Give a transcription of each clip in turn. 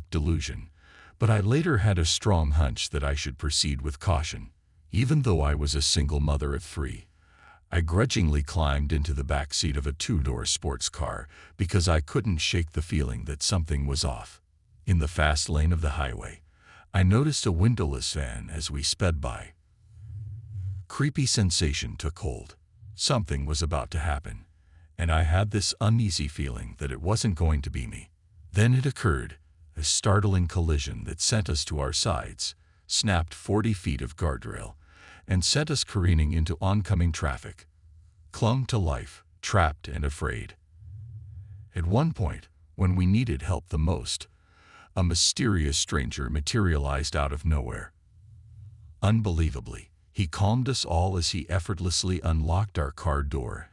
sick delusion, but I later had a strong hunch that I should proceed with caution. Even though I was a single mother of 3, I grudgingly climbed into the back seat of a 2-door sports car because I couldn't shake the feeling that something was off. In the fast lane of the highway, I noticed a windowless van as we sped by. Creepy sensation took hold. Something was about to happen, and I had this uneasy feeling that it wasn't going to be me. Then it occurred, a startling collision that sent us to our sides, snapped 40 feet of guardrail, and sent us careening into oncoming traffic. Clung to life, trapped and afraid. At one point, when we needed help the most, a mysterious stranger materialized out of nowhere. Unbelievably, he calmed us all as he effortlessly unlocked our car door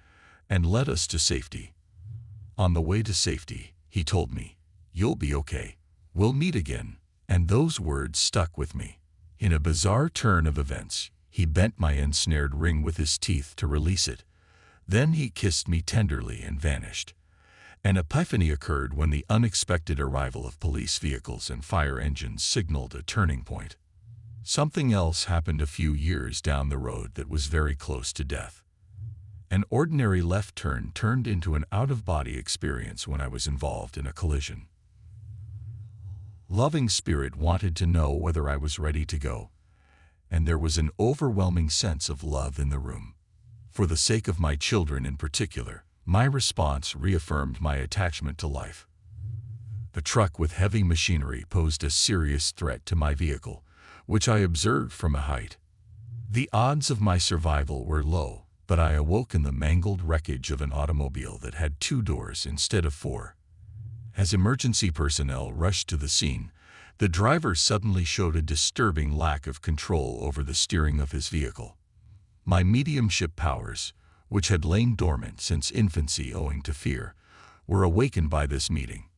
and led us to safety. On the way to safety, he told me, "You'll be okay. We'll meet again." And those words stuck with me. In a bizarre turn of events, he bent my ensnared ring with his teeth to release it. Then he kissed me tenderly and vanished. An epiphany occurred when the unexpected arrival of police vehicles and fire engines signaled a turning point. Something else happened a few years down the road that was very close to death. An ordinary left turn turned into an out-of-body experience when I was involved in a collision. Loving spirit wanted to know whether I was ready to go, and there was an overwhelming sense of love in the room. For the sake of my children in particular, my response reaffirmed my attachment to life. The truck with heavy machinery posed a serious threat to my vehicle, which I observed from a height. The odds of my survival were low, but I awoke in the mangled wreckage of an automobile that had 2 doors instead of 4. As emergency personnel rushed to the scene, the driver suddenly showed a disturbing lack of control over the steering of his vehicle. My mediumship powers, which had lain dormant since infancy owing to fear, were awakened by this meeting.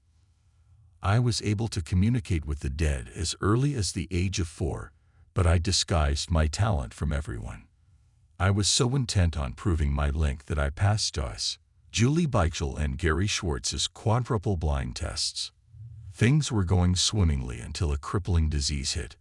I was able to communicate with the dead as early as the age of 4, but I disguised my talent from everyone. I was so intent on proving my link that I passed us, Julie Beichel and Gary Schwartz's quadruple blind tests. Things were going swimmingly until a crippling disease hit.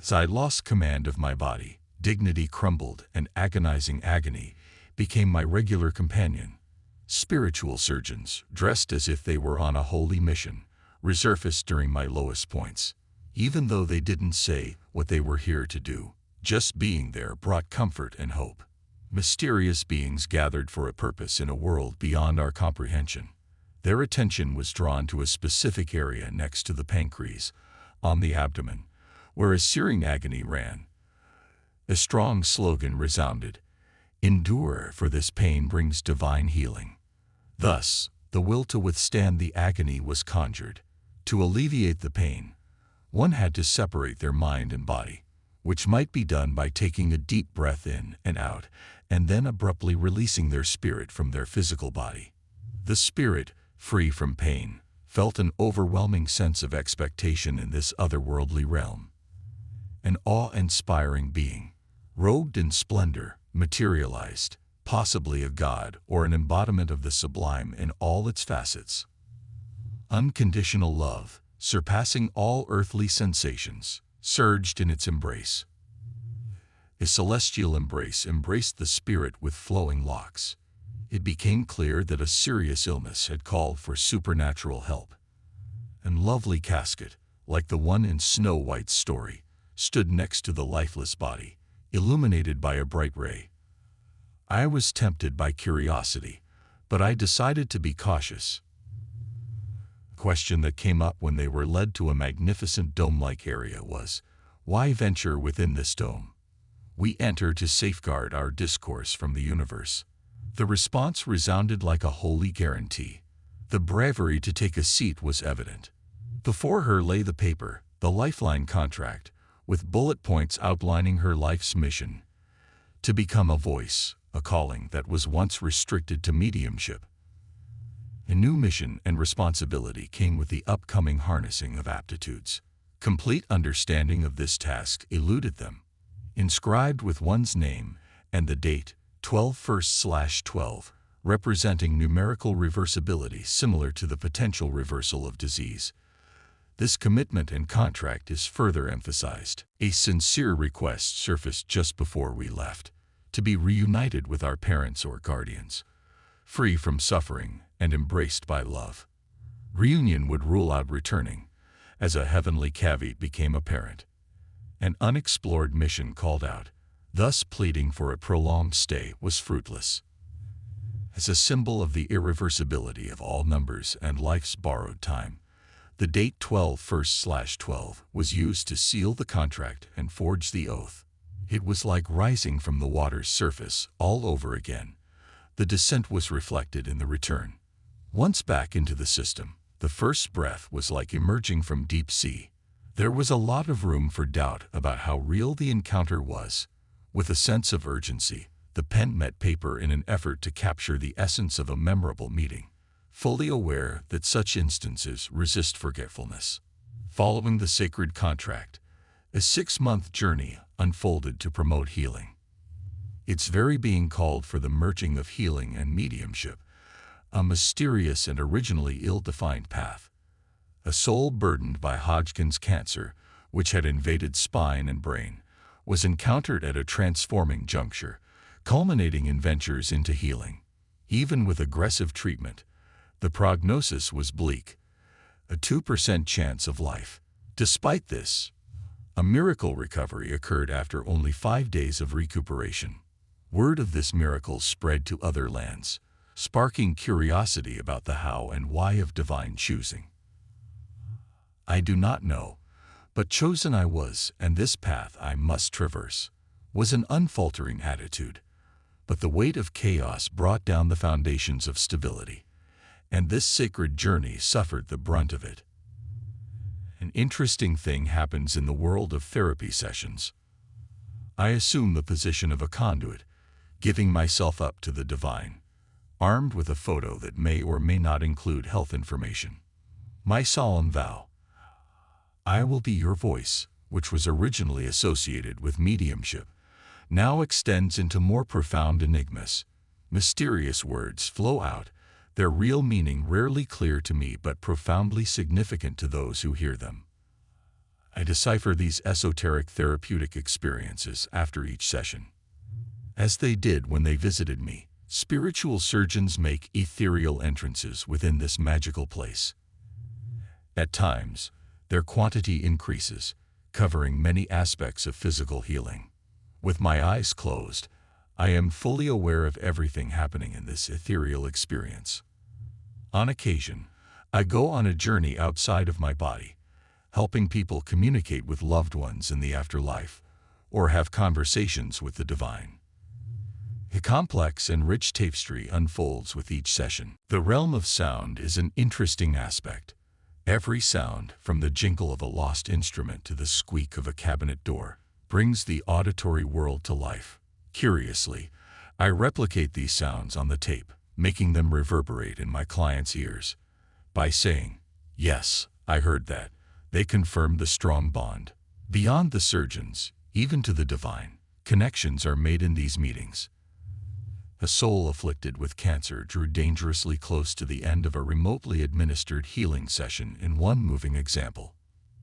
As I lost command of my body, dignity crumbled and agonizing agony became my regular companion. Spiritual surgeons, dressed as if they were on a holy mission, resurfaced during my lowest points. Even though they didn't say what they were here to do, just being there brought comfort and hope. Mysterious beings gathered for a purpose in a world beyond our comprehension. Their attention was drawn to a specific area next to the pancreas, on the abdomen, where a searing agony ran. A strong slogan resounded, "Endure, for this pain brings divine healing." Thus, the will to withstand the agony was conjured. To alleviate the pain, one had to separate their mind and body, which might be done by taking a deep breath in and out, and then abruptly releasing their spirit from their physical body. The spirit, free from pain, felt an overwhelming sense of expectation in this otherworldly realm. An awe-inspiring being, robed in splendor, materialized, possibly a god or an embodiment of the sublime in all its facets. Unconditional love, surpassing all earthly sensations, surged in its embrace. A celestial embrace embraced the spirit with flowing locks. It became clear that a serious illness had called for supernatural help. A lovely casket, like the one in Snow White's story, stood next to the lifeless body, illuminated by a bright ray. I was tempted by curiosity, but I decided to be cautious. The question that came up when they were led to a magnificent dome-like area was, why venture within this dome? We enter to safeguard our discourse from the universe. The response resounded like a holy guarantee. The bravery to take a seat was evident. Before her lay the paper, the lifeline contract, with bullet points outlining her life's mission: to become a voice, a calling that was once restricted to mediumship. A new mission and responsibility came with the upcoming harnessing of aptitudes. Complete understanding of this task eluded them. Inscribed with one's name and the date, 12/1/12, representing numerical reversibility similar to the potential reversal of disease. This commitment and contract is further emphasized. A sincere request surfaced just before we left, to be reunited with our parents or guardians, free from suffering and embraced by love. Reunion would rule out returning, as a heavenly caveat became apparent. An unexplored mission called out, thus pleading for a prolonged stay was fruitless. As a symbol of the irreversibility of all numbers and life's borrowed time, the date 12/1/12 was used to seal the contract and forge the oath. It was like rising from the water's surface all over again. The descent was reflected in the return. Once back into the system, the first breath was like emerging from deep sea. There was a lot of room for doubt about how real the encounter was. With a sense of urgency, the pen met paper in an effort to capture the essence of a memorable meeting, fully aware that such instances resist forgetfulness. Following the sacred contract, a 6-month journey unfolded to promote healing. Its very being called for the merging of healing and mediumship, a mysterious and originally ill-defined path. A soul burdened by Hodgkin's cancer, which had invaded spine and brain, was encountered at a transforming juncture, culminating in ventures into healing. Even with aggressive treatment, the prognosis was bleak, a 2% chance of life. Despite this, a miracle recovery occurred after only 5 days of recuperation. Word of this miracle spread to other lands, sparking curiosity about the how and why of divine choosing. I do not know, but chosen I was, and this path I must traverse, was an unfaltering attitude. But the weight of chaos brought down the foundations of stability, and this sacred journey suffered the brunt of it. An interesting thing happens in the world of therapy sessions. I assume the position of a conduit, giving myself up to the divine, armed with a photo that may or may not include health information. My solemn vow, I will be your voice, which was originally associated with mediumship, now extends into more profound enigmas. Mysterious words flow out, their real meaning rarely clear to me but profoundly significant to those who hear them. I decipher these esoteric therapeutic experiences after each session. As they did when they visited me, spiritual surgeons make ethereal entrances within this magical place. At times, their quantity increases, covering many aspects of physical healing. With my eyes closed, I am fully aware of everything happening in this ethereal experience. On occasion, I go on a journey outside of my body, helping people communicate with loved ones in the afterlife, or have conversations with the divine. A complex and rich tapestry unfolds with each session. The realm of sound is an interesting aspect. Every sound, from the jingle of a lost instrument to the squeak of a cabinet door, brings the auditory world to life. Curiously, I replicate these sounds on the tape, making them reverberate in my clients' ears. By saying, "Yes, I heard that," they confirm the strong bond. Beyond the surgeons, even to the divine, connections are made in these meetings. A soul afflicted with cancer drew dangerously close to the end of a remotely administered healing session in one moving example.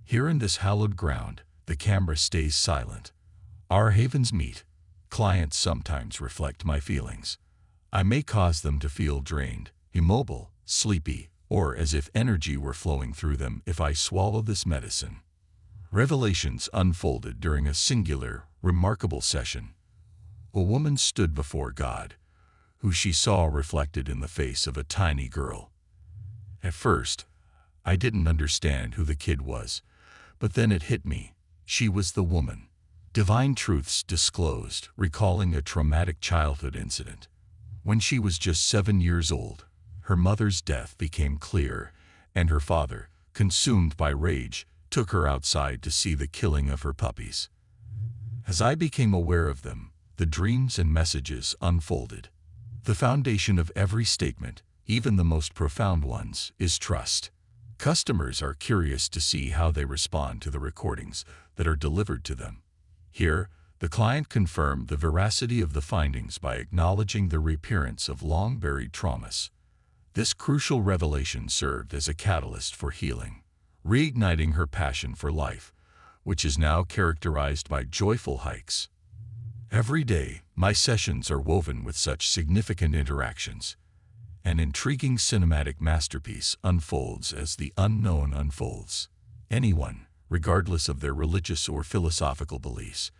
Here in this hallowed ground, the camera stays silent. Our havens meet. Clients sometimes reflect my feelings. I may cause them to feel drained, immobile, sleepy, or as if energy were flowing through them if I swallow this medicine. Revelations unfolded during a singular, remarkable session. A woman stood before God, who she saw reflected in the face of a tiny girl. At first, I didn't understand who the kid was, but then it hit me. She was the woman. Divine truths disclosed, recalling a traumatic childhood incident. When she was just 7 years old, her mother's death became clear, and her father, consumed by rage, took her outside to see the killing of her puppies. As I became aware of them, the dreams and messages unfolded. The foundation of every statement, even the most profound ones, is trust. Customers are curious to see how they respond to the recordings that are delivered to them. Here, the client confirmed the veracity of the findings by acknowledging the reappearance of long-buried traumas. This crucial revelation served as a catalyst for healing, reigniting her passion for life, which is now characterized by joyful hikes. Every day, my sessions are woven with such significant interactions. An intriguing cinematic masterpiece unfolds as the unknown unfolds. Anyone, regardless of their religious or philosophical beliefs,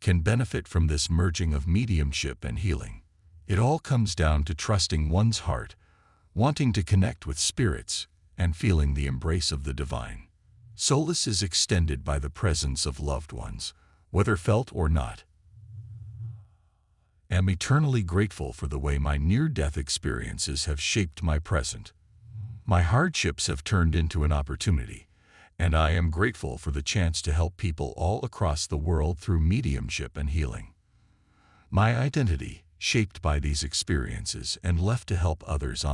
can benefit from this merging of mediumship and healing. It all comes down to trusting one's heart, wanting to connect with spirits, and feeling the embrace of the divine. Solace is extended by the presence of loved ones, whether felt or not. I am eternally grateful for the way my near-death experiences have shaped my present. My hardships have turned into an opportunity, and I am grateful for the chance to help people all across the world through mediumship and healing. My identity, shaped by these experiences and left to help others on